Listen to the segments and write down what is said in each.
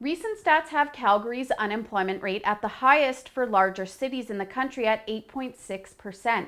Recent stats have Calgary's unemployment rate at the highest for larger cities in the country at 8.6%.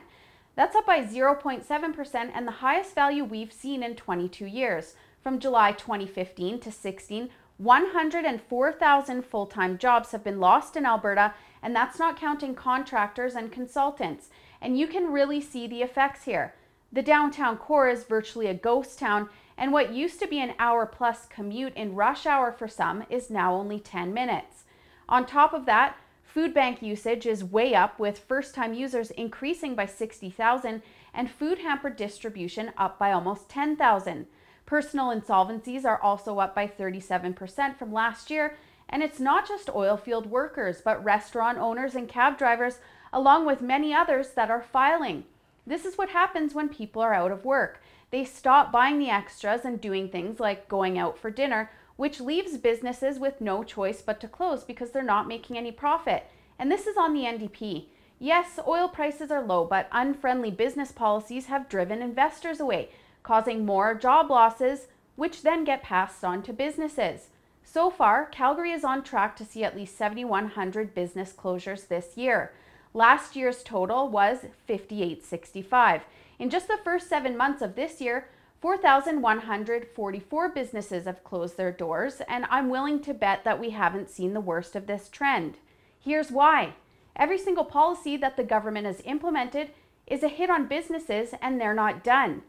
That's up by 0.7% and the highest value we've seen in 22 years. From July 2015 to 16, 104,000 full-time jobs have been lost in Alberta, and that's not counting contractors and consultants. And you can really see the effects here. The downtown core is virtually a ghost town, and what used to be an hour-plus commute in rush hour for some is now only 10 minutes. On top of that, food bank usage is way up, with first-time users increasing by 60,000 and food hamper distribution up by almost 10,000. Personal insolvencies are also up by 37% from last year, and it's not just oil field workers, but restaurant owners and cab drivers, along with many others that are filing. This is what happens when people are out of work. They stop buying the extras and doing things like going out for dinner, which leaves businesses with no choice but to close because they're not making any profit. And this is on the NDP. Yes, oil prices are low, but unfriendly business policies have driven investors away, causing more job losses, which then get passed on to businesses. So far, Calgary is on track to see at least 7,100 business closures this year. Last year's total was 5,865. In just the first 7 months of this year, 4,144 businesses have closed their doors, and I'm willing to bet that we haven't seen the worst of this trend. Here's why. Every single policy that the government has implemented is a hit on businesses, and they're not done.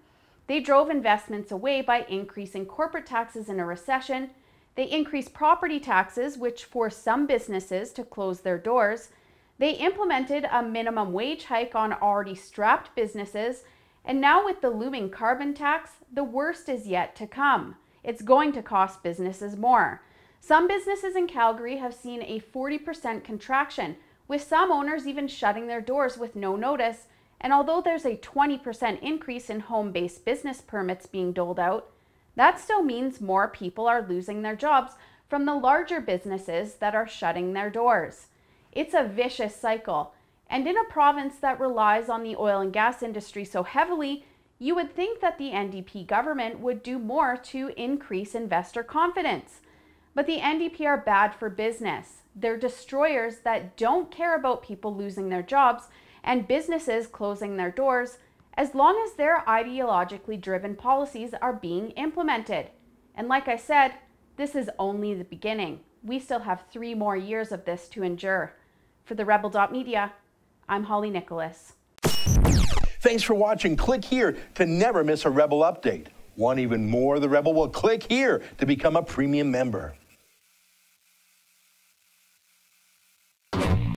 They drove investments away by increasing corporate taxes in a recession. They increased property taxes, which forced some businesses to close their doors. They implemented a minimum wage hike on already strapped businesses. And now with the looming carbon tax, the worst is yet to come. It's going to cost businesses more. Some businesses in Calgary have seen a 40% contraction, with some owners even shutting their doors with no notice. And although there's a 20% increase in home-based business permits being doled out, that still means more people are losing their jobs from the larger businesses that are shutting their doors. It's a vicious cycle. And in a province that relies on the oil and gas industry so heavily, you would think that the NDP government would do more to increase investor confidence. But the NDP are bad for business. They're destroyers that don't care about people losing their jobs and businesses closing their doors, as long as their ideologically driven policies are being implemented. And like I said, this is only the beginning. We still have 3 more years of this to endure. For the Rebel.media, I'm Holly Nicholas. Thanks for watching. Click here to never miss a Rebel update. Want even more of the Rebel? Well, click here to become a premium member.